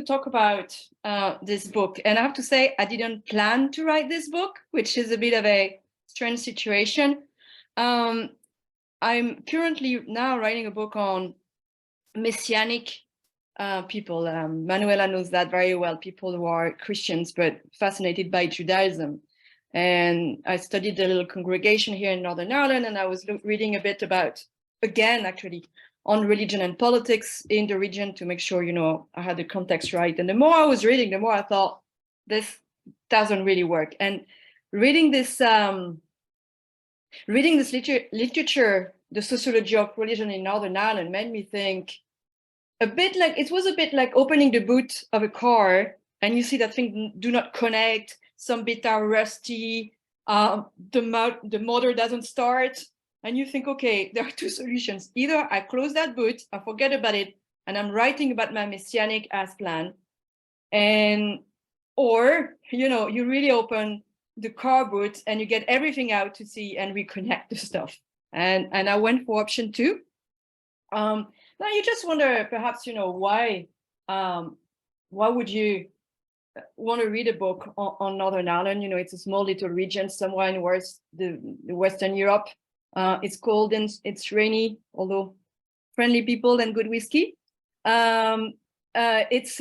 to talk about this book. And I have to say, I didn't plan to write this book, which is a bit of a strange situation. I'm currently now writing a book on Messianic people. Manuela knows that very well, people who are Christians, but fascinated by Judaism. And I studied a little congregation here in Northern Ireland, and I was reading a bit about, again, actually, on religion and politics in the region to make sure, you know, I had the context right. And the more I was reading, the more I thought, this doesn't really work. And reading this literature, the sociology of religion in Northern Ireland, made me think it was a bit like opening the boot of a car and you see that things do not connect, some bits are rusty, the motor doesn't start, and you think, okay, there are two solutions. Either I close that boot, I forget about it, and I'm writing about my Messianic as plan, or, you know, you really open the car boot and you get everything out to see and reconnect the stuff. And I went for option 2. Now you just wonder, perhaps, you know, why would you want to read a book on Northern Ireland? You know, it's a small little region somewhere in the Western Europe. It's cold and it's rainy, although friendly people and good whiskey. It's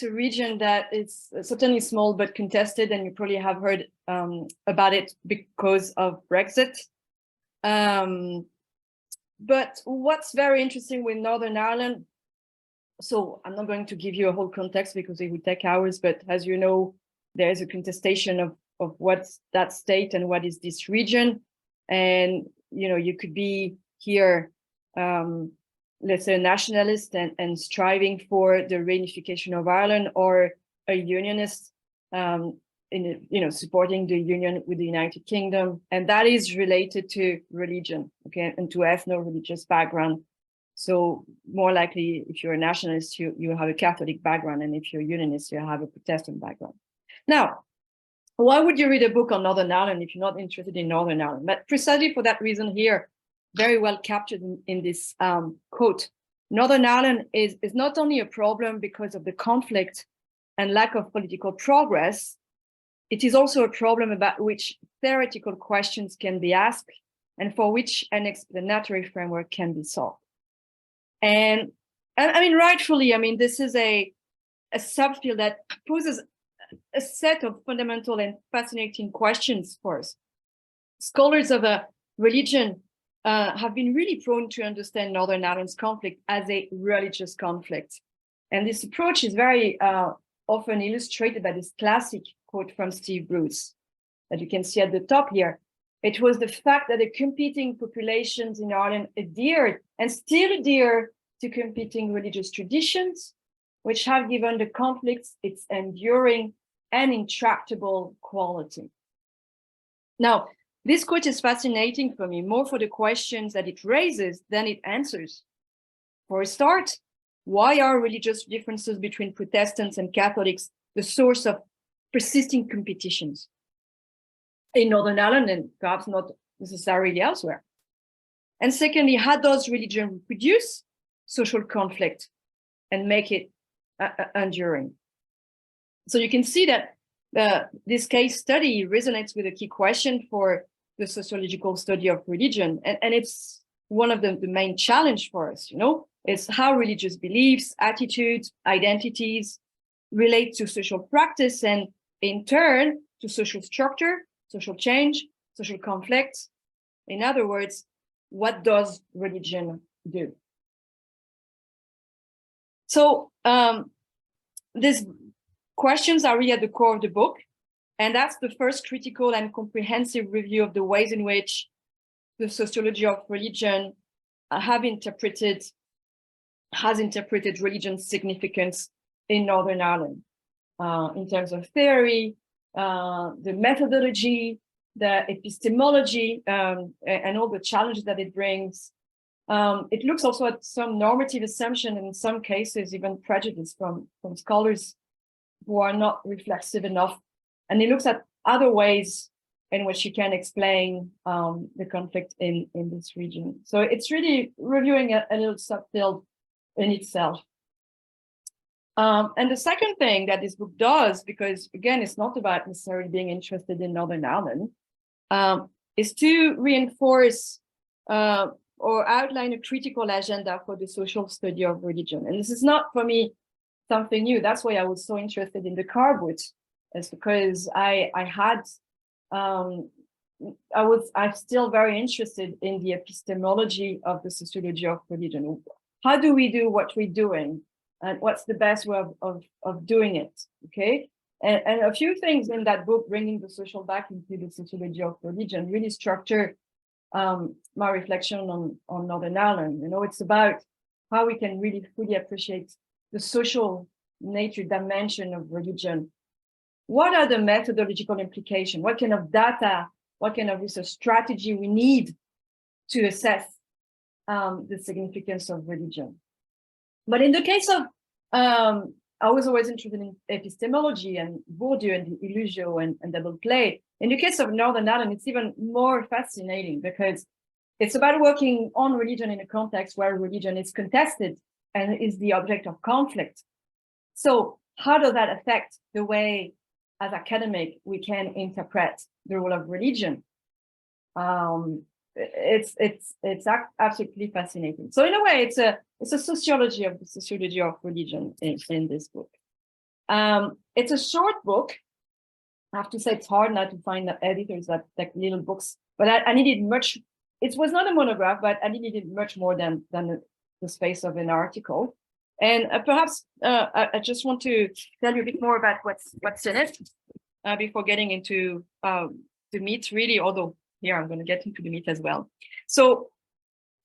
a region that is certainly small but contested, and you probably have heard about it because of Brexit. But what's very interesting with Northern Ireland, so I'm not going to give you a whole context because it would take hours, but as you know, there is a contestation of what's that state and what is this region. And, you know, you could be here, let's say, a nationalist and striving for the reunification of Ireland, or a unionist, supporting the union with the United Kingdom, and that is related to religion, okay, and to ethno-religious background. So more likely, if you're a nationalist, you have a Catholic background, and if you're a unionist, you have a Protestant background. Now, why would you read a book on Northern Ireland if you're not interested in Northern Ireland? But precisely for that reason here, very well captured in this quote, Northern Ireland is not only a problem because of the conflict and lack of political progress, it is also a problem about which theoretical questions can be asked and for which an explanatory framework can be sought. And I mean, rightfully, I mean, this is a subfield that poses a set of fundamental and fascinating questions for us. Scholars of a religion have been really prone to understand Northern Ireland's conflict as a religious conflict. And this approach is very often illustrated by this classic quote from Steve Bruce that you can see at the top here. It was the fact that the competing populations in Ireland adhered and still adhere to competing religious traditions, which have given the conflicts its enduring and intractable quality. Now, this quote is fascinating for me, more for the questions that it raises than it answers. For a start, why are religious differences between Protestants and Catholics the source of persisting competitions in Northern Ireland and perhaps not necessarily elsewhere? And secondly, how does religion reproduce social conflict and make it enduring? So you can see that this case study resonates with a key question for the sociological study of religion. And it's one of the main challenge for us, you know, is how religious beliefs, attitudes, identities relate to social practice and in turn to social structure, social change, social conflict. In other words, what does religion do? So these questions are really at the core of the book, and that's the first critical and comprehensive review of the ways in which the sociology of religion has interpreted religion's significance in Northern Ireland, in terms of theory, the methodology, the epistemology, and all the challenges that it brings. It looks also at some normative assumption, and in some cases, even prejudice from scholars who are not reflexive enough. And it looks at other ways in which you can explain the conflict in this region. So it's really reviewing a little subfield in itself. And the second thing that this book does, because again, it's not about necessarily being interested in Northern Ireland, is to reinforce or outline a critical agenda for the social study of religion. And this is not, for me, something new. That's why I was so interested in the Carbut, is because I'm still very interested in the epistemology of the sociology of religion. How do we do what we're doing? And what's the best way of doing it, okay? And a few things in that book, bringing the social back into the sociology of religion, really structure my reflection on Northern Ireland. You know, it's about how we can really fully appreciate the social nature dimension of religion. What are the methodological implications? What kind of data, what kind of research strategy we need to assess the significance of religion? But in the case of, I was always interested in epistemology and Bourdieu and the illusio and double play. In the case of Northern Ireland, it's even more fascinating because it's about working on religion in a context where religion is contested and is the object of conflict. So how does that affect the way, as academic, we can interpret the role of religion? It's absolutely fascinating. So in a way, it's a sociology of the sociology of religion in this book. It's a short book. I have to say it's hard now to find editors that take little books, but I needed much. It was not a monograph, but I needed much more than the space of an article. And perhaps I just want to tell you a bit more about what's in it before getting into the meat, really, although here I'm going to get into the meat as well. So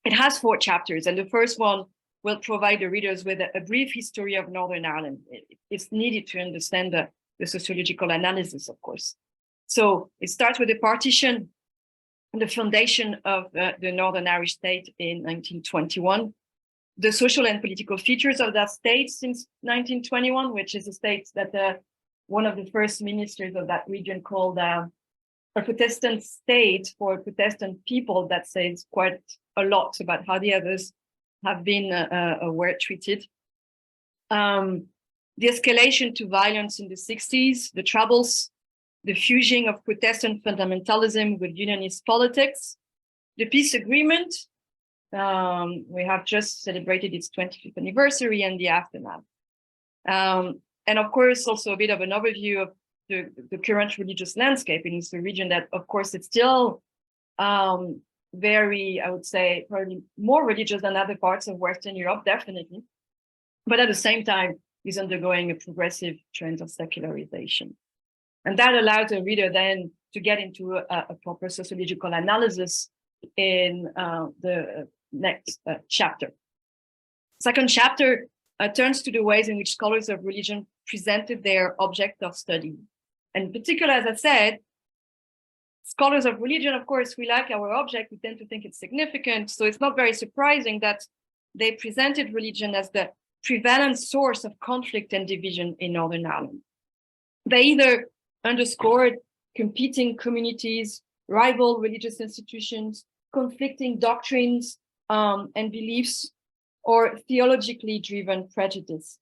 it has 4 chapters, and the first one will provide the readers with a brief history of Northern Ireland. It's needed to understand the sociological analysis, of course. So it starts with the partition and the foundation of the Northern Irish state in 1921, the social and political features of that state since 1921, which is a state that one of the first ministers of that region called a Protestant state for Protestant people. That says quite a lot about how the others have been were treated. The escalation to violence in the 60s, the troubles, the fusing of Protestant fundamentalism with unionist politics, the peace agreement. We have just celebrated its 25th anniversary and the aftermath. And of course, also a bit of an overview of the current religious landscape. And it's a region that, of course, it's still very, I would say, probably more religious than other parts of Western Europe, definitely. But at the same time, is undergoing a progressive trend of secularization. And that allowed the reader then to get into a proper sociological analysis in the next chapter. Second chapter turns to the ways in which scholars of religion presented their object of study. And in particular, as I said, scholars of religion, of course, we like our object, we tend to think it's significant. So it's not very surprising that they presented religion as the prevalent source of conflict and division in Northern Ireland. They either underscored competing communities, rival religious institutions, conflicting doctrines and beliefs, or theologically driven prejudice.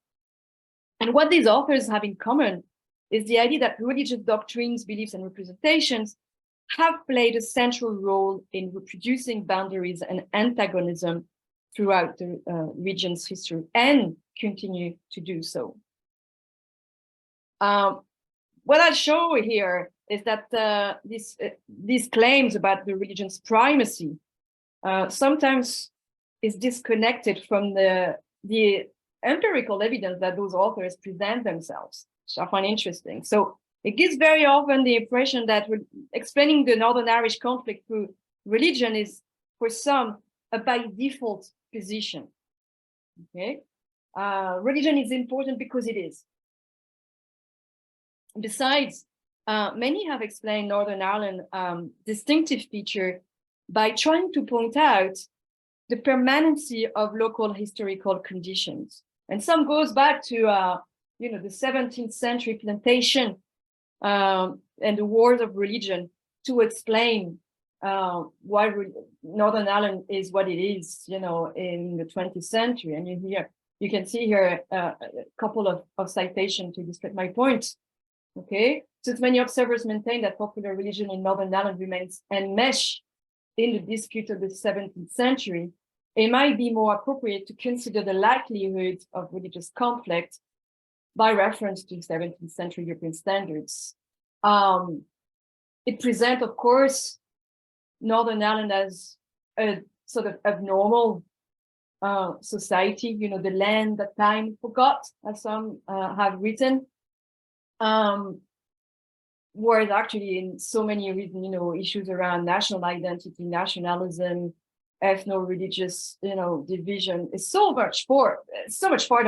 And what these authors have in common is the idea that religious doctrines, beliefs, and representations have played a central role in reproducing boundaries and antagonism throughout the region's history and continue to do so. What I show here is that these claims about the religion's primacy sometimes is disconnected from the empirical evidence that those authors present themselves, which I find interesting. So it gives very often the impression that explaining the Northern Irish conflict through religion is, for some, a by default position. Okay, religion is important because it is. Besides, many have explained Northern Ireland's distinctive feature by trying to point out the permanency of local historical conditions. And some goes back to the 17th century plantation and the wars of religion to explain why Northern Ireland is what it is, in the 20th century. And you hear you can see here a couple of citations to illustrate my point. Okay, since many observers maintain that popular religion in Northern Ireland remains enmeshed in the dispute of the 17th century, it might be more appropriate to consider the likelihood of religious conflict by reference to 17th century European standards. It presents, of course, Northern Ireland as a sort of abnormal society, you know, the land that time forgot, as some have written. Whereas actually in so many reasons, you know, issues around national identity, nationalism, ethno-religious, you know, division is so much part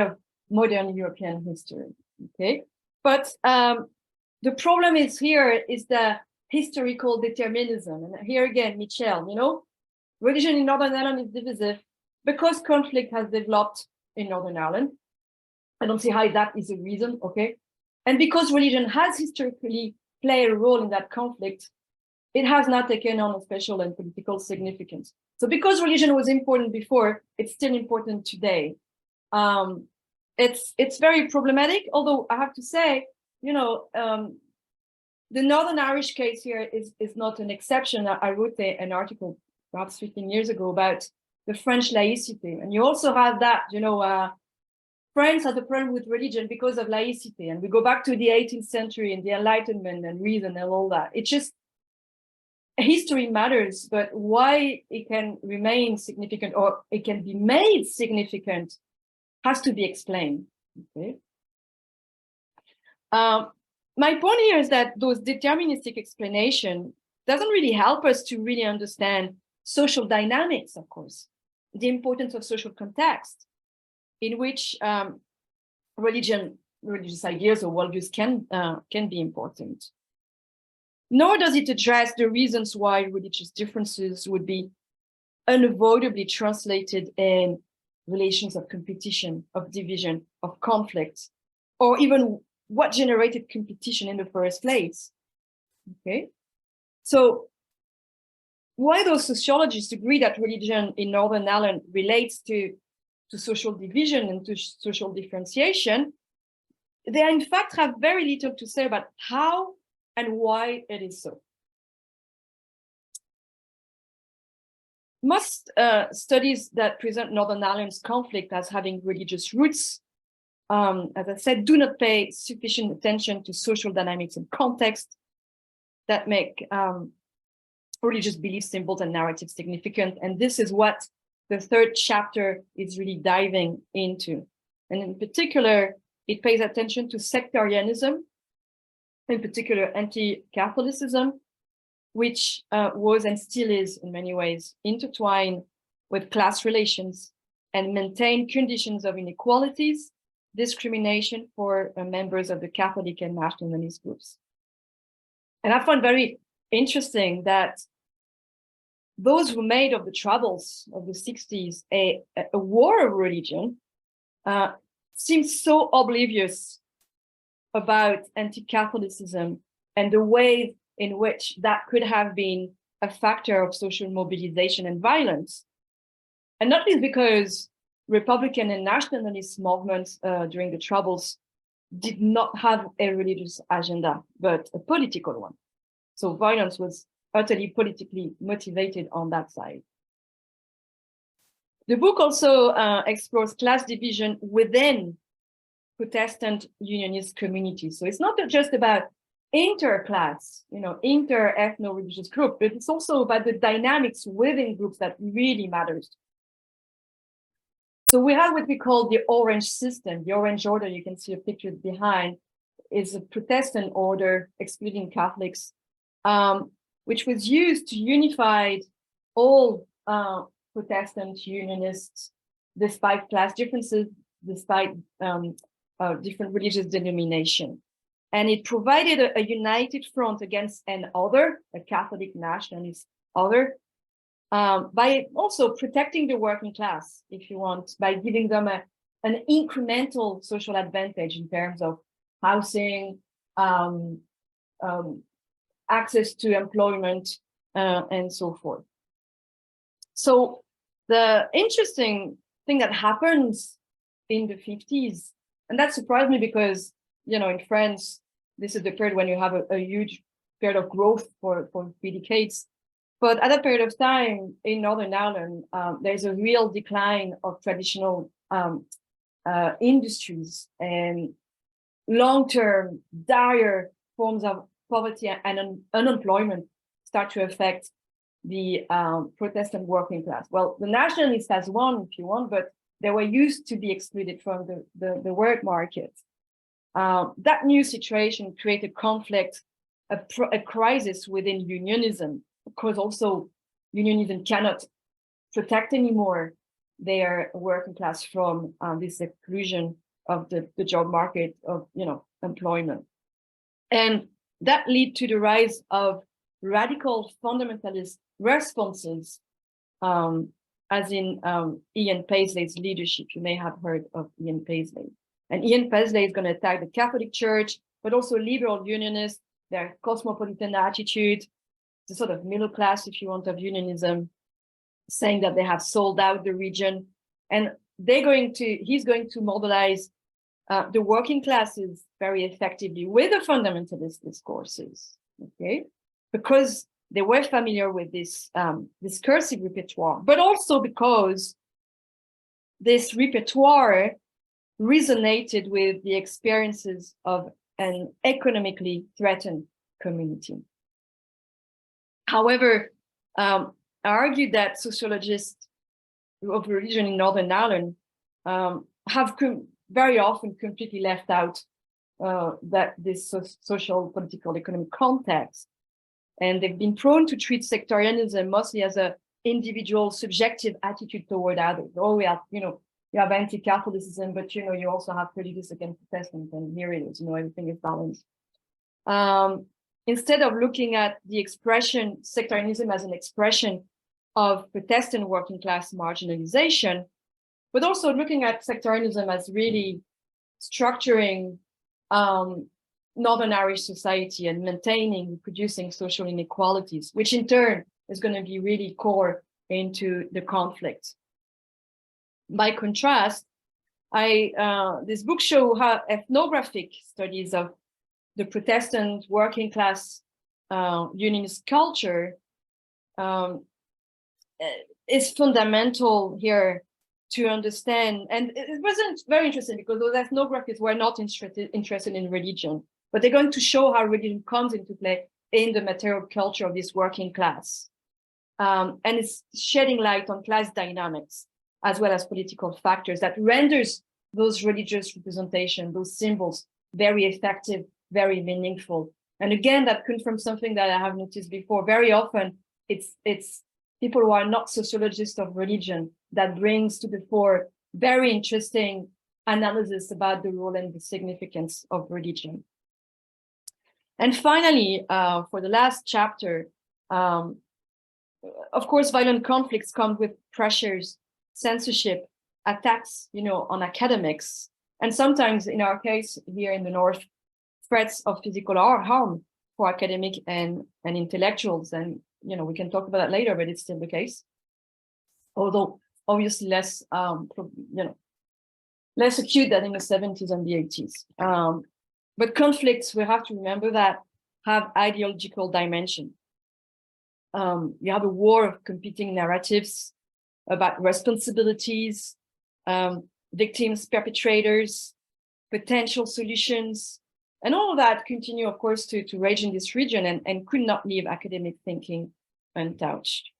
of modern European history. Okay, but the problem is here is the historical determinism, and here again, Michel, you know, religion in Northern Ireland is divisive because conflict has developed in Northern Ireland. I don't see how that is a reason. Okay, and because religion has historically played a role in that conflict, it has not taken on a special and political significance. So because religion was important before, it's still important today. It's very problematic, although I have to say, you know, the Northern Irish case here is not an exception. I wrote an article perhaps 15 years ago about the French laicity. And you also have that, you know, France has a problem with religion because of laicity. And we go back to the 18th century and the Enlightenment and reason and all that. It's just, history matters, but why it can remain significant or it can be made significant has to be explained. Okay. My point here is that those deterministic explanation doesn't really help us to really understand social dynamics, of course, the importance of social context in which religious ideas or worldviews can be important. Nor does it address the reasons why religious differences would be unavoidably translated in relations of competition, of division, of conflict, or even what generated competition in the first place. Okay, so why those sociologists agree that religion in Northern Ireland relates to social division and to social differentiation, they in fact have very little to say about how and why it is so. Most studies that present Northern Ireland's conflict as having religious roots, as I said, do not pay sufficient attention to social dynamics and context that make religious belief symbols and narratives significant. And this is what the third chapter is really diving into. And in particular, it pays attention to sectarianism, in particular anti-Catholicism, which was and still is in many ways intertwined with class relations and maintain conditions of inequalities, discrimination for members of the Catholic and nationalist groups. And I find very interesting that those who made of the troubles of the 60s a war of religion seem so oblivious about anti-Catholicism and the way in which that could have been a factor of social mobilization and violence. And not least because Republican and nationalist movements during the Troubles did not have a religious agenda, but a political one. So violence was utterly politically motivated on that side. The book also explores class division within Protestant unionist communities. So it's not just about inter-class, you know, inter-ethno-religious group, but it's also about the dynamics within groups that really matters. So we have what we call the Orange system. The Orange Order, you can see a picture behind, is a Protestant order, excluding Catholics, which was used to unify all Protestant unionists, despite class differences, despite different religious denomination. And it provided a united front against an other, a Catholic nationalist other, by also protecting the working class, if you want, by giving them an incremental social advantage in terms of housing, access to employment, and so forth. So the interesting thing that happens in the 50s. And that surprised me because, you know, in France, this is the period when you have a huge period of growth for 3 decades. But at that period of time in Northern Ireland, there's a real decline of traditional industries, and long-term dire forms of poverty and unemployment start to affect the Protestant working class. Well, the nationalists has won, if you want, but they were used to be excluded from the work market. That new situation created conflict, a crisis within unionism, because also unionism cannot protect anymore their working class from this exclusion of the job market, of, you know, employment. And that led to the rise of radical fundamentalist responses, as in Ian Paisley's leadership. You may have heard of Ian Paisley. And Ian Paisley is going to attack the Catholic Church, but also liberal unionists, their cosmopolitan attitude, the sort of middle class, if you want, of unionism, saying that they have sold out the region. And he's going to mobilize the working classes very effectively with the fundamentalist discourses, okay? Because they were familiar with this discursive repertoire, but also because this repertoire resonated with the experiences of an economically threatened community. However, I argue that sociologists of religion in Northern Ireland have very often completely left out that this social, political, economic context. And they've been prone to treat sectarianism mostly as an individual subjective attitude toward others. Oh, we have, you know, you have anti-Catholicism, but, you know, you also have prejudice against Protestants, and here it is, you know, everything is balanced. Instead of looking at the expression, sectarianism as an expression of Protestant working class marginalization, but also looking at sectarianism as really structuring Northern Irish society and maintaining, reproducing social inequalities, which in turn is going to be really core into the conflict. By contrast, this book shows how ethnographic studies of the Protestant working class unionist culture is fundamental here to understand. And it wasn't very interesting because those ethnographers were not interested in religion, but they're going to show how religion comes into play in the material culture of this working class. And it's shedding light on class dynamics as well as political factors that renders those religious representation, those symbols, very effective, very meaningful. And again, that confirms something that I have noticed before. Very often, it's people who are not sociologists of religion that brings to the fore very interesting analysis about the role and the significance of religion. And finally, for the last chapter, of course, violent conflicts come with pressures, censorship, attacks, you know, on academics, and sometimes, in our case here in the North, threats of physical harm for academic and intellectuals. And, you know, we can talk about that later, but it's still the case. Although obviously less, less acute than in the 70s and the 80s. But conflicts, we have to remember that, have ideological dimension. You have a war of competing narratives about responsibilities, victims, perpetrators, potential solutions, and all of that continue, of course, to rage in this region and could not leave academic thinking untouched.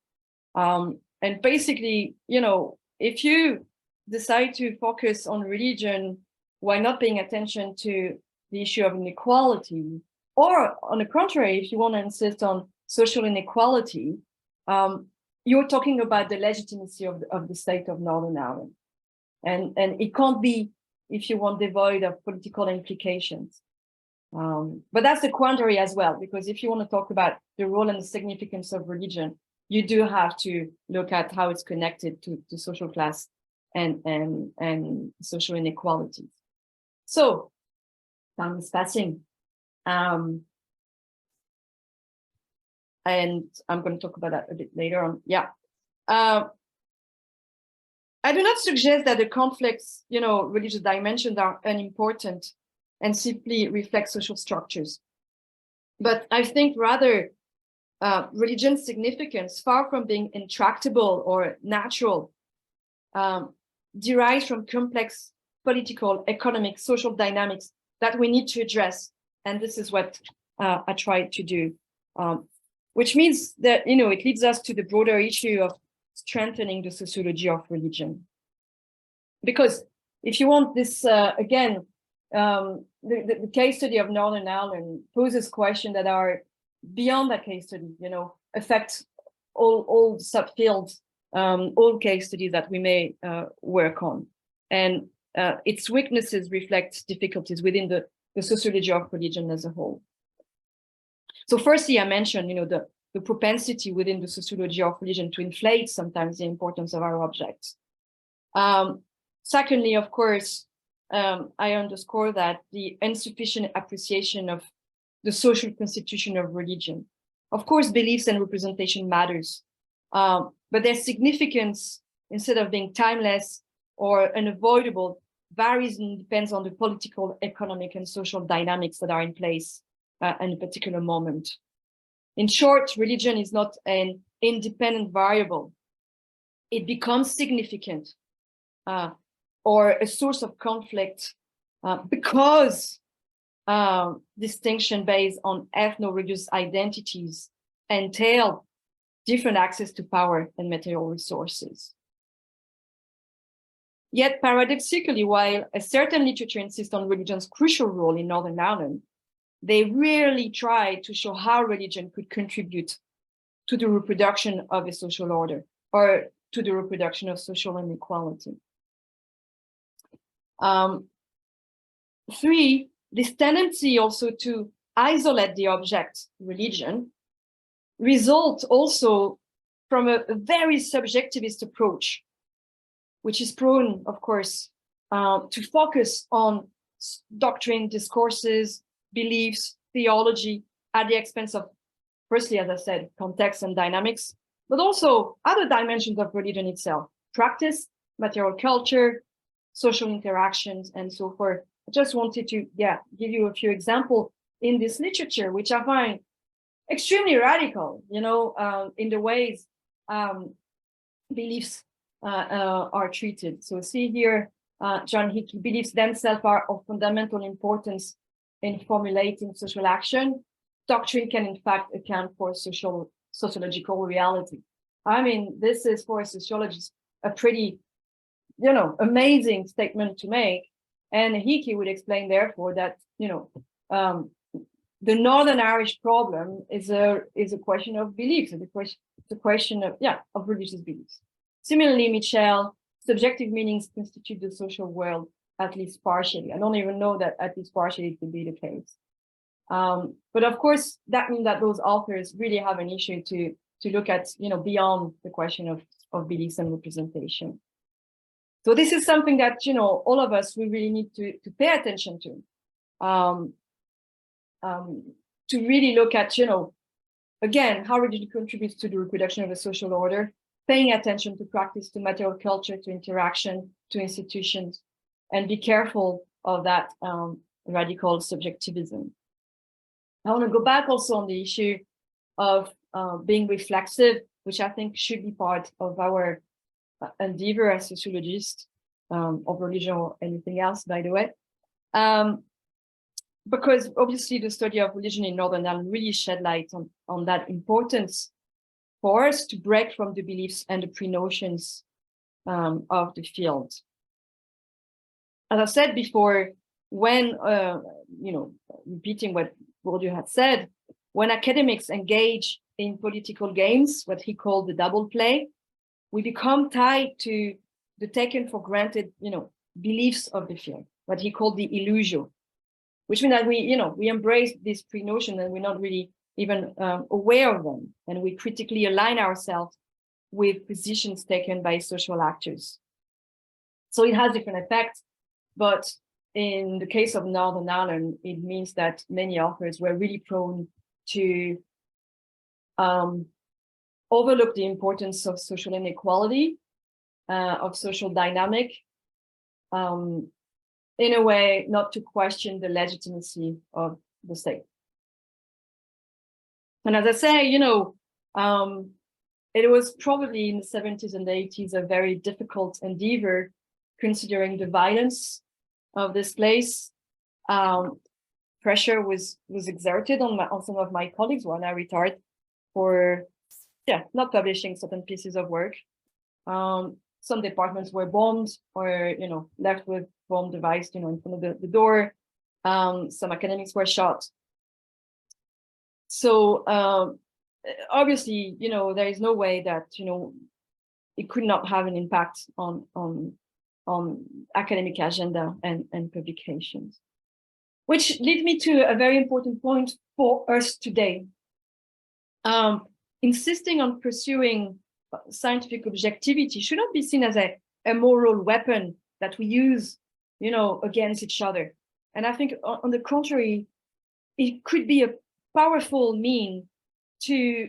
And basically, you know, if you decide to focus on religion while not paying attention to the issue of inequality, or on the contrary, if you want to insist on social inequality, you're talking about the legitimacy of the state of Northern Ireland. And it can't be, if you want, devoid of political implications. But that's the quandary as well, because if you want to talk about the role and the significance of religion, you do have to look at how it's connected to social class and social inequalities. So, time is passing. And I'm going to talk about that a bit later on. Yeah. I do not suggest that the conflicts, religious dimensions are unimportant and simply reflect social structures. But I think rather religion's significance, far from being intractable or natural, derives from complex political, economic, social dynamics that we need to address. And this is what I tried to do, which means that, it leads us to the broader issue of strengthening the sociology of religion. Because if you want this, again, the case study of Northern Ireland poses questions that are beyond that case study, affect all subfields, all case studies that we may work on. And its weaknesses reflect difficulties within the sociology of religion as a whole. So firstly, I mentioned, the propensity within the sociology of religion to inflate sometimes the importance of our objects. Secondly, of course, I underscore that the insufficient appreciation of the social constitution of religion. Of course, beliefs and representation matters, but their significance, instead of being timeless or unavoidable, varies and depends on the political, economic, and social dynamics that are in place in a particular moment. In short, religion is not an independent variable. It becomes significant or a source of conflict because distinction based on ethno-religious identities entail different access to power and material resources. Yet paradoxically, while a certain literature insists on religion's crucial role in Northern Ireland, they rarely try to show how religion could contribute to the reproduction of a social order or to the reproduction of social inequality. Three, this tendency also to isolate the object, religion, results also from a very subjectivist approach, which is prone, of course, to focus on doctrine, discourses, beliefs, theology, at the expense of, firstly, as I said, context and dynamics, but also other dimensions of religion itself, practice, material culture, social interactions, and so forth. I just wanted to, give you a few examples in this literature, which I find extremely radical, in the ways beliefs are treated. So see here, John Hickey, beliefs themselves are of fundamental importance in formulating social action. Doctrine can, in fact, account for sociological reality. I mean, this is, for a sociologist, a pretty, amazing statement to make. And Hickey would explain, therefore, that, the Northern Irish problem is a question of beliefs. It's a question of religious beliefs. Similarly, Michel, subjective meanings constitute the social world, at least partially. I don't even know that at least partially it could be the case. But of course, that means that those authors really have an issue to look at, beyond the question of beliefs and representation. So this is something that, all of us, we really need to pay attention to really look at, again, how religion contributes to the reproduction of a social order, paying attention to practice, to material culture, to interaction, to institutions, and be careful of that radical subjectivism. I want to go back also on the issue of being reflexive, which I think should be part of our endeavor as sociologists of religion or anything else, by the way. Because obviously the study of religion in Northern Ireland really shed light on that importance for us to break from the beliefs and the pre-notions of the field. As I said before, when, repeating what Bourdieu had said, when academics engage in political games, what he called the double play, we become tied to the taken for granted, beliefs of the field, what he called the illusio, which means that we embrace this pre-notion and we're not really even aware of them, and we critically align ourselves with positions taken by social actors. So it has different effects, but in the case of Northern Ireland, it means that many authors were really prone to overlook the importance of social inequality of social dynamic, in a way not to question the legitimacy of the state. And as I say, it was probably in the 70s and 80s a very difficult endeavor, considering the violence of this place. Pressure was exerted on some of my colleagues when I retired for not publishing certain pieces of work. Some departments were bombed or left with bomb device in front of the door. Some academics were shot. So obviously, there is no way that it could not have an impact on academic agenda and publications. Which leads me to a very important point for us today. Insisting on pursuing scientific objectivity should not be seen as a moral weapon that we use, against each other. And I think, on the contrary, it could be a powerful means to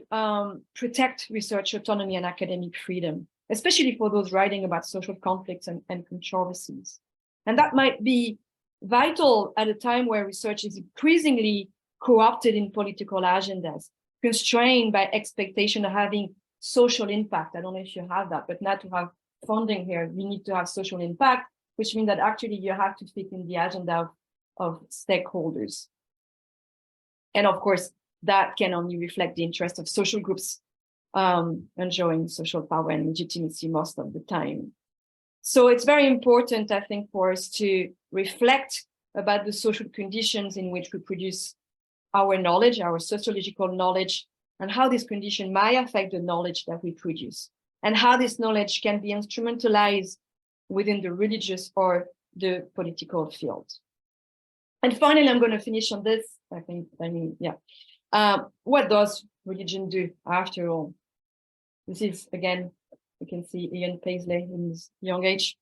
protect research autonomy and academic freedom, especially for those writing about social conflicts and controversies. And that might be vital at a time where research is increasingly co-opted in political agendas, constrained by expectation of having social impact. I don't know if you have that, but not to have funding here, we need to have social impact, which means that actually you have to fit in the agenda of stakeholders. And of course, that can only reflect the interest of social groups enjoying social power and legitimacy most of the time. So it's very important, I think, for us to reflect about the social conditions in which we produce our knowledge, our sociological knowledge, and how this condition might affect the knowledge that we produce, and how this knowledge can be instrumentalized within the religious or the political field. And finally, I'm going to finish on this. What does religion do after all? This is, again, you can see Ian Paisley in his young age.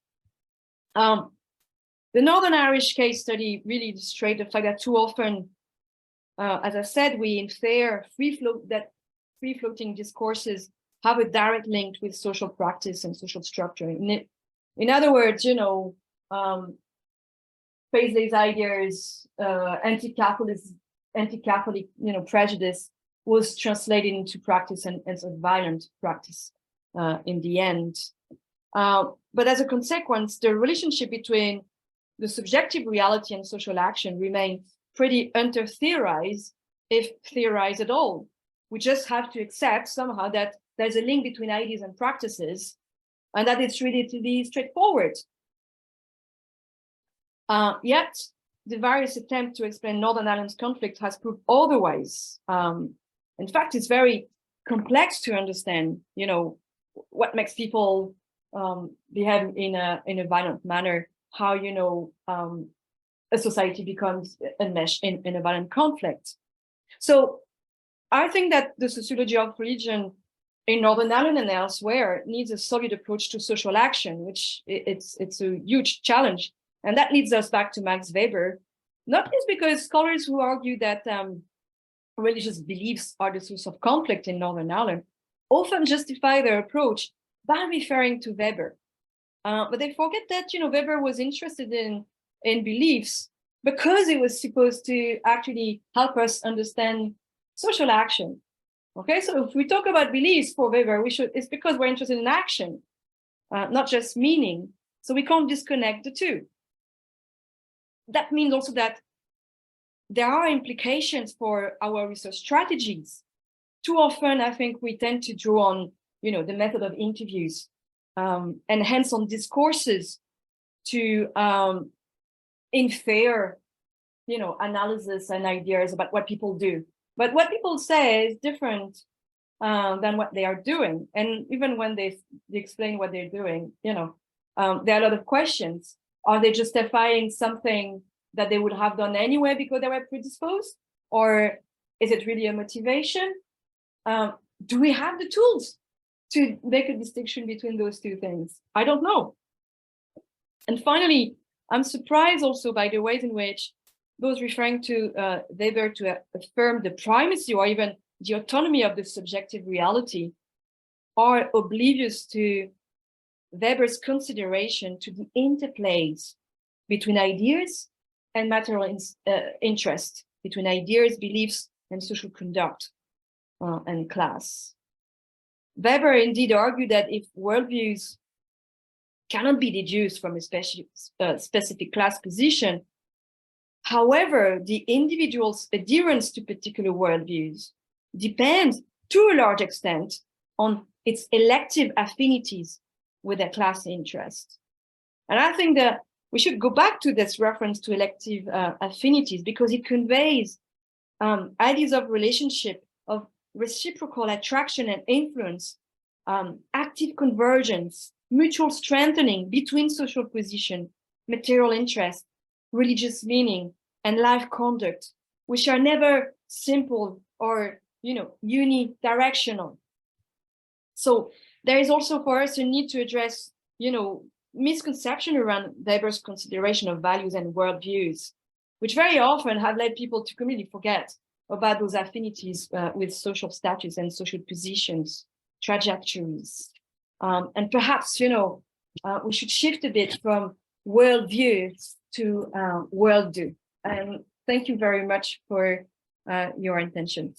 The Northern Irish case study really illustrates the fact that too often, as I said, we infer free-floating discourses have a direct link with social practice and social structure. In other words, Paisley's ideas, anti-Catholic, prejudice was translated into practice and as a violent practice in the end. But as a consequence, the relationship between the subjective reality and social action remains pretty under-theorized, if theorized at all. We just have to accept somehow that there's a link between ideas and practices, and that it's relatively straightforward. Yet, the various attempts to explain Northern Ireland's conflict has proved otherwise. In fact, it's very complex to understand, what makes people behave in a violent manner, how, a society becomes enmeshed in a violent conflict. So I think that the sociology of religion in Northern Ireland and elsewhere needs a solid approach to social action, which it's a huge challenge. And that leads us back to Max Weber, not just because scholars who argue that religious beliefs are the source of conflict in Northern Ireland often justify their approach by referring to Weber. But they forget that, Weber was interested in beliefs because it was supposed to actually help us understand social action. Okay, so if we talk about beliefs for Weber, it's because we're interested in action, not just meaning. So we can't disconnect the two. That means also that there are implications for our research strategies. Too often, I think we tend to draw on, the method of interviews and hence on discourses to infer, analysis and ideas about what people do. But what people say is different than what they are doing. And even when they explain what they're doing, there are a lot of questions. Are they justifying something that they would have done anyway because they were predisposed? Or is it really a motivation? Do we have the tools to make a distinction between those two things? I don't know. And finally, I'm surprised also by the ways in which those referring to Weber to affirm the primacy or even the autonomy of the subjective reality are oblivious to Weber's consideration to the interplays between ideas and material interest, between ideas, beliefs, and social conduct and class. Weber indeed argued that if worldviews cannot be deduced from a specific class position, however, the individual's adherence to particular worldviews depends to a large extent on its elective affinities with a class interest. And I think that we should go back to this reference to elective affinities, because it conveys ideas of relationship, of reciprocal attraction and influence, active convergence, mutual strengthening between social position, material interest, religious meaning, and life conduct, which are never simple or unidirectional. So there is also for us a need to address misconception around Weber's consideration of values and worldviews, which very often have led people to completely forget about those affinities with social status and social positions, trajectories. And perhaps, we should shift a bit from worldview to worlddo. And thank you very much for your attention.